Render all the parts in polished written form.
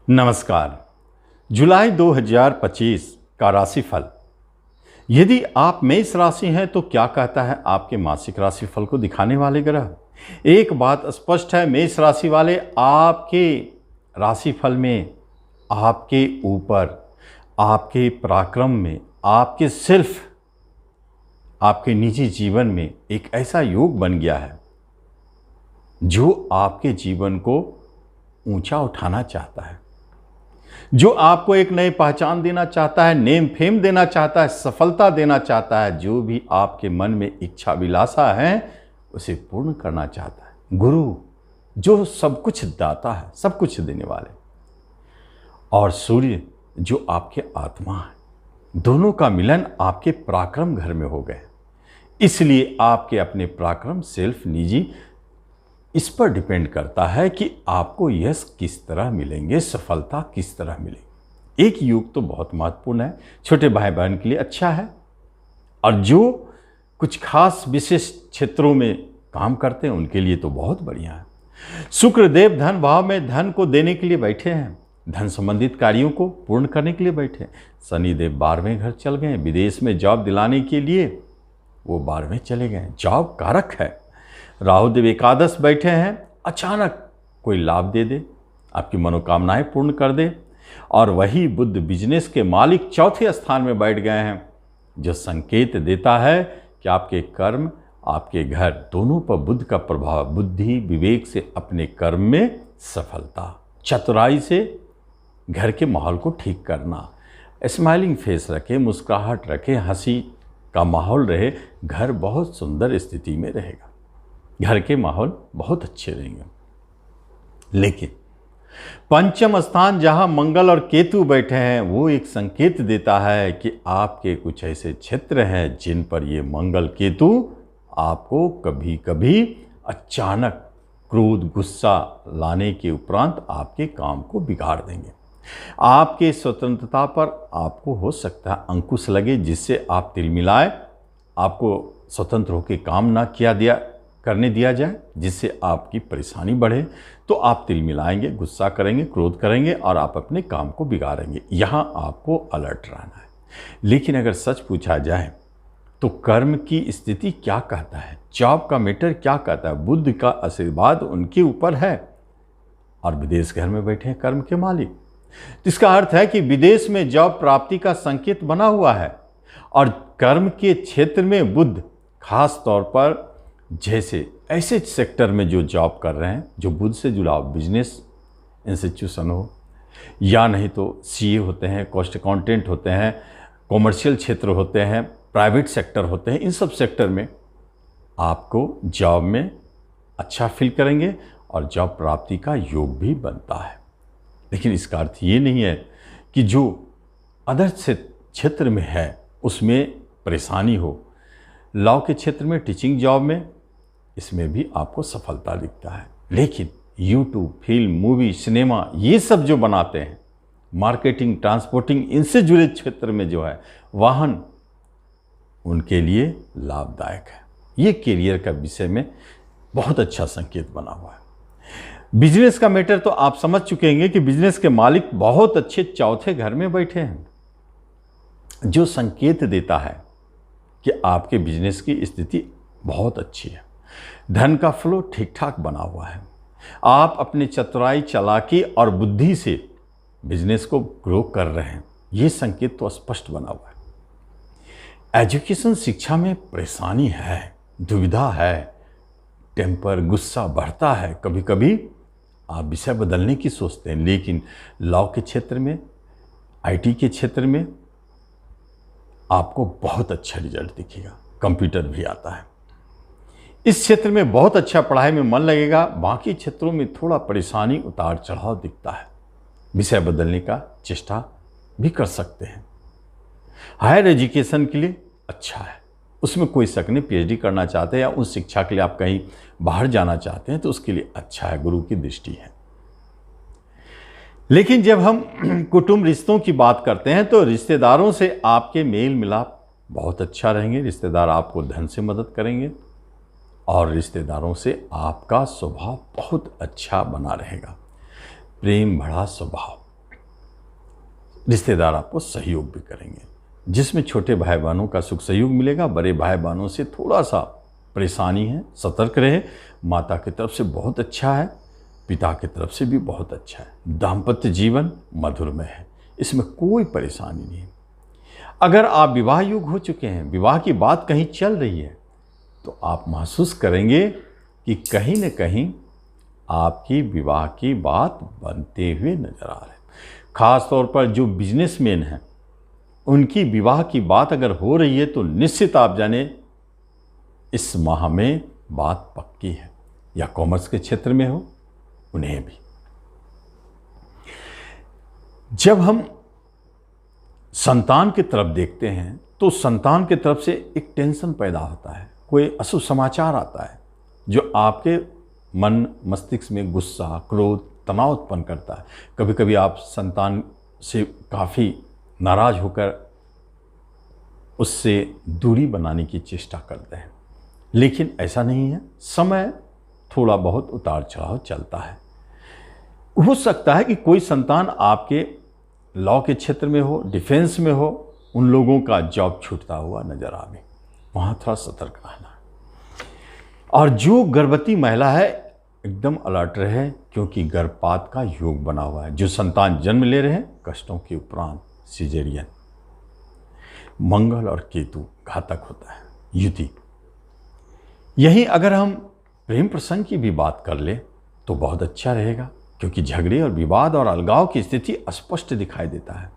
नमस्कार। जुलाई 2025 का राशिफल। यदि आप मेष राशि हैं तो क्या कहता है आपके मासिक राशिफल को दिखाने वाले ग्रह। एक बात स्पष्ट है, मेष राशि वाले, आपके राशिफल में आपके ऊपर, आपके पराक्रम में, आपके सिर्फ आपके निजी जीवन में एक ऐसा योग बन गया है जो आपके जीवन को ऊंचा उठाना चाहता है, जो आपको एक नई पहचान देना चाहता है, नेम फेम देना चाहता है, सफलता देना चाहता है। जो भी आपके मन में इच्छा विलासा है उसे पूर्ण करना चाहता है। गुरु जो सब कुछ दाता है, सब कुछ देने वाले, और सूर्य जो आपके आत्मा है, दोनों का मिलन आपके पराक्रम घर में हो गए। इसलिए आपके अपने पराक्रम, सेल्फ, निजी, इस पर डिपेंड करता है कि आपको यश किस तरह मिलेंगे, सफलता किस तरह मिलेगी। एक युग तो बहुत महत्वपूर्ण है, छोटे भाई बहन के लिए अच्छा है, और जो कुछ खास विशेष क्षेत्रों में काम करते हैं उनके लिए तो बहुत बढ़िया है। शुक्रदेव धन भाव में धन को देने के लिए बैठे हैं, धन संबंधित कार्यों को पूर्ण करने के लिए बैठे हैं। शनिदेव 12वें घर चल गए, विदेश में जॉब दिलाने के लिए वो 12वें चले गए, जॉब कारक है। राहुदेव एकादश बैठे हैं, अचानक कोई लाभ दे दे, आपकी मनोकामनाएं पूर्ण कर दे। और वही बुध बिजनेस के मालिक चौथे स्थान में बैठ गए हैं, जो संकेत देता है कि आपके कर्म, आपके घर, दोनों पर बुध का प्रभाव। बुद्धि विवेक से अपने कर्म में सफलता, चतुराई से घर के माहौल को ठीक करना, स्माइलिंग फेस रखे, मुस्कुराहट रखे, हंसी का माहौल रहे, घर बहुत सुंदर स्थिति में रहेगा, घर के माहौल बहुत अच्छे रहेंगे। लेकिन पंचम स्थान जहां मंगल और केतु बैठे हैं, वो एक संकेत देता है कि आपके कुछ ऐसे क्षेत्र हैं जिन पर ये मंगल केतु आपको कभी कभी अचानक क्रोध, गुस्सा लाने के उपरांत आपके काम को बिगाड़ देंगे। आपके स्वतंत्रता पर आपको हो सकता है अंकुश लगे, जिससे आप तिलमिलाए, आपको स्वतंत्र होकर काम ना करने दिया जाए, जिससे आपकी परेशानी बढ़े, तो आप तिलमिलाएंगे, गुस्सा करेंगे, क्रोध करेंगे और आप अपने काम को बिगाड़ेंगे। यहाँ आपको अलर्ट रहना है। लेकिन अगर सच पूछा जाए तो कर्म की स्थिति क्या कहता है, जॉब का मैटर क्या कहता है, बुध का आशीर्वाद उनके ऊपर है और विदेश घर में बैठे हैं कर्म के मालिक। इसका अर्थ है कि विदेश में जॉब प्राप्ति का संकेत बना हुआ है, और कर्म के क्षेत्र में बुध खास तौर पर जैसे ऐसे सेक्टर में जो जॉब कर रहे हैं, जो बुध से जुड़ा हो, बिजनेस इंस्टीट्यूशन हो, या नहीं तो सीए होते हैं, कॉस्ट अकाउंटेंट होते हैं, कॉमर्शियल क्षेत्र होते हैं, प्राइवेट सेक्टर होते हैं, इन सब सेक्टर में आपको जॉब में अच्छा फील करेंगे और जॉब प्राप्ति का योग भी बनता है। लेकिन इसका अर्थ ये नहीं है कि जो अदर क्षेत्र में है उसमें परेशानी हो। लॉ के क्षेत्र में, टीचिंग जॉब में, इसमें भी आपको सफलता दिखता है। लेकिन यूट्यूब, फिल्म, मूवी, सिनेमा, ये सब जो बनाते हैं, मार्केटिंग, ट्रांसपोर्टिंग, इनसे जुड़े क्षेत्र में जो है वाहन, उनके लिए लाभदायक है। ये करियर का विषय में बहुत अच्छा संकेत बना हुआ है। बिजनेस का मैटर तो आप समझ चुके हैं कि बिजनेस के मालिक बहुत अच्छे चौथे घर में बैठे हैं, जो संकेत देता है कि आपके बिजनेस की स्थिति बहुत अच्छी है। धन का फ्लो ठीक ठाक बना हुआ है। आप अपनी चतुराई, चालाकी और बुद्धि से बिजनेस को ग्रो कर रहे हैं, ये संकेत तो स्पष्ट बना हुआ है। एजुकेशन, शिक्षा में परेशानी है, दुविधा है, टेम्पर, गुस्सा बढ़ता है, कभी कभी आप विषय बदलने की सोचते हैं। लेकिन लॉ के क्षेत्र में, आईटी के क्षेत्र में आपको बहुत अच्छा रिजल्ट दिखेगा। कंप्यूटर भी आता है, इस क्षेत्र में बहुत अच्छा पढ़ाई में मन लगेगा। बाकी क्षेत्रों में थोड़ा परेशानी, उतार चढ़ाव दिखता है, विषय बदलने का चेष्टा भी कर सकते हैं। हायर एजुकेशन के लिए अच्छा है, उसमें कोई शक नहीं। पीएचडी करना चाहते हैं या उस शिक्षा के लिए आप कहीं बाहर जाना चाहते हैं तो उसके लिए अच्छा है, गुरु की दृष्टि है। लेकिन जब हम कुटुंब, रिश्तों की बात करते हैं तो रिश्तेदारों से आपके मेल मिलाप बहुत अच्छा रहेंगे। रिश्तेदार आपको धन से मदद करेंगे और रिश्तेदारों से आपका स्वभाव बहुत अच्छा बना रहेगा। प्रेम भरा स्वभाव, रिश्तेदार आपको सहयोग भी करेंगे, जिसमें छोटे भाई बहनों का सुख सहयोग मिलेगा। बड़े भाई बहनों से थोड़ा सा परेशानी है, सतर्क रहे। माता की तरफ से बहुत अच्छा है, पिता की तरफ से भी बहुत अच्छा है। दाम्पत्य जीवन मधुरमय है, इसमें कोई परेशानी नहीं। अगर आप विवाह योग्य हो चुके हैं, विवाह की बात कहीं चल रही है, तो आप महसूस करेंगे कि कहीं न कहीं आपकी विवाह की बात बनते हुए नजर आ रहे हैं। खास तौर पर जो बिजनेसमैन हैं, उनकी विवाह की बात अगर हो रही है तो निश्चित आप जाने इस माह में बात पक्की है। या कॉमर्स के क्षेत्र में हो, उन्हें भी। जब हम संतान की तरफ देखते हैं तो संतान की तरफ से एक टेंशन पैदा होता है, कोई अशुभ समाचार आता है जो आपके मन मस्तिष्क में गुस्सा, क्रोध, तनाव उत्पन्न करता है। कभी कभी आप संतान से काफ़ी नाराज होकर उससे दूरी बनाने की चेष्टा करते हैं, लेकिन ऐसा नहीं है। समय थोड़ा बहुत उतार चढ़ाव चलता है। हो सकता है कि कोई संतान आपके लॉ के क्षेत्र में हो, डिफेंस में हो, उन लोगों का जॉब छूटता हुआ नजर आवे, वहाँ थोड़ा सतर्क रहना। और जो गर्भवती महिला है एकदम अलर्ट रहे, क्योंकि गर्भपात का योग बना हुआ है। जो संतान जन्म ले रहे हैं, कष्टों के उपरांत सिजेरियन। मंगल और केतु घातक होता है, युति। यही अगर हम प्रेम प्रसंग की भी बात कर ले तो बहुत अच्छा रहेगा, क्योंकि झगड़े और विवाद और अलगाव की स्थिति स्पष्ट दिखाई देता है।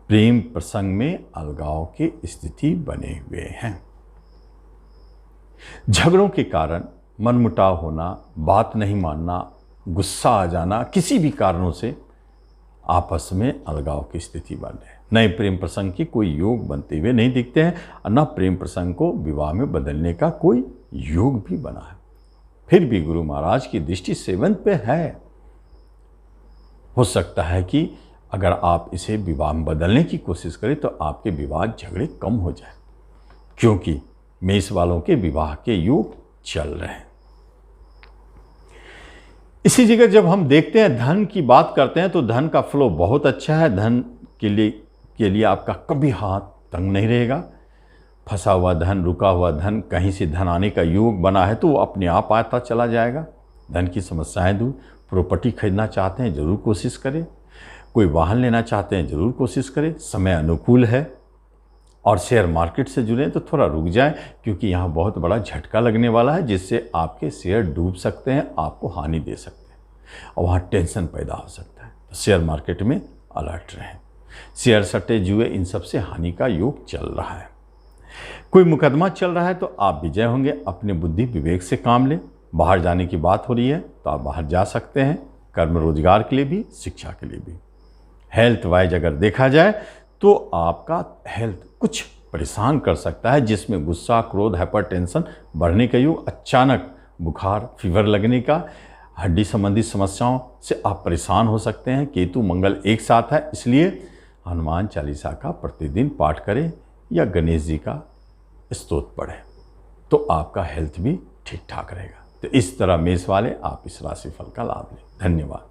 प्रेम प्रसंग में अलगाव की स्थिति बने हुए हैं। झगड़ों के कारण मनमुटाव होना, बात नहीं मानना, गुस्सा आ जाना, किसी भी कारणों से आपस में अलगाव की स्थिति बन रही है। नए प्रेम प्रसंग की कोई योग बनते हुए नहीं दिखते हैं, और न प्रेम प्रसंग को विवाह में बदलने का कोई योग भी बना है। फिर भी गुरु महाराज की दृष्टि 7 पे है। हो सकता है कि अगर आप इसे विवाह में बदलने की कोशिश करें तो आपके विवाद झगड़े कम हो जाए, क्योंकि मेष वालों के विवाह के योग चल रहे हैं। इसी जगह जब हम देखते हैं, धन की बात करते हैं, तो धन का फ्लो बहुत अच्छा है। धन के लिए आपका कभी हाथ तंग नहीं रहेगा। फंसा हुआ धन, रुका हुआ धन, कहीं से धन आने का योग बना है तो वो अपने आप आता चला जाएगा। धन की समस्याएं दूर। प्रॉपर्टी खरीदना चाहते हैं, जरूर कोशिश करें। कोई वाहन लेना चाहते हैं, जरूर कोशिश करें। समय अनुकूल है। और शेयर मार्केट से जुड़े तो थोड़ा रुक जाएं, क्योंकि यहाँ बहुत बड़ा झटका लगने वाला है, जिससे आपके शेयर डूब सकते हैं, आपको हानि दे सकते हैं, और वहाँ टेंशन पैदा हो सकता है। तो शेयर मार्केट में अलर्ट रहें। शेयर सट्टे, जुए, इन सब से हानि का योग चल रहा है। कोई मुकदमा चल रहा है तो आप विजय होंगे। अपने बुद्धि विवेक से काम लें। बाहर जाने की बात हो रही है तो आप बाहर जा सकते हैं, कर्म रोजगार के लिए भी, शिक्षा के लिए भी। हेल्थ वाइज अगर देखा जाए तो आपका हेल्थ कुछ परेशान कर सकता है, जिसमें गुस्सा, क्रोध, हाइपरटेंशन बढ़ने का योग, अचानक बुखार, फीवर लगने का, हड्डी संबंधी समस्याओं से आप परेशान हो सकते हैं। केतु मंगल एक साथ है, इसलिए हनुमान चालीसा का प्रतिदिन पाठ करें या गणेश जी का स्तोत्र पढ़ें, तो आपका हेल्थ भी ठीक ठाक रहेगा। तो इस तरह मेष वाले आप इस राशिफल का लाभ लें। धन्यवाद।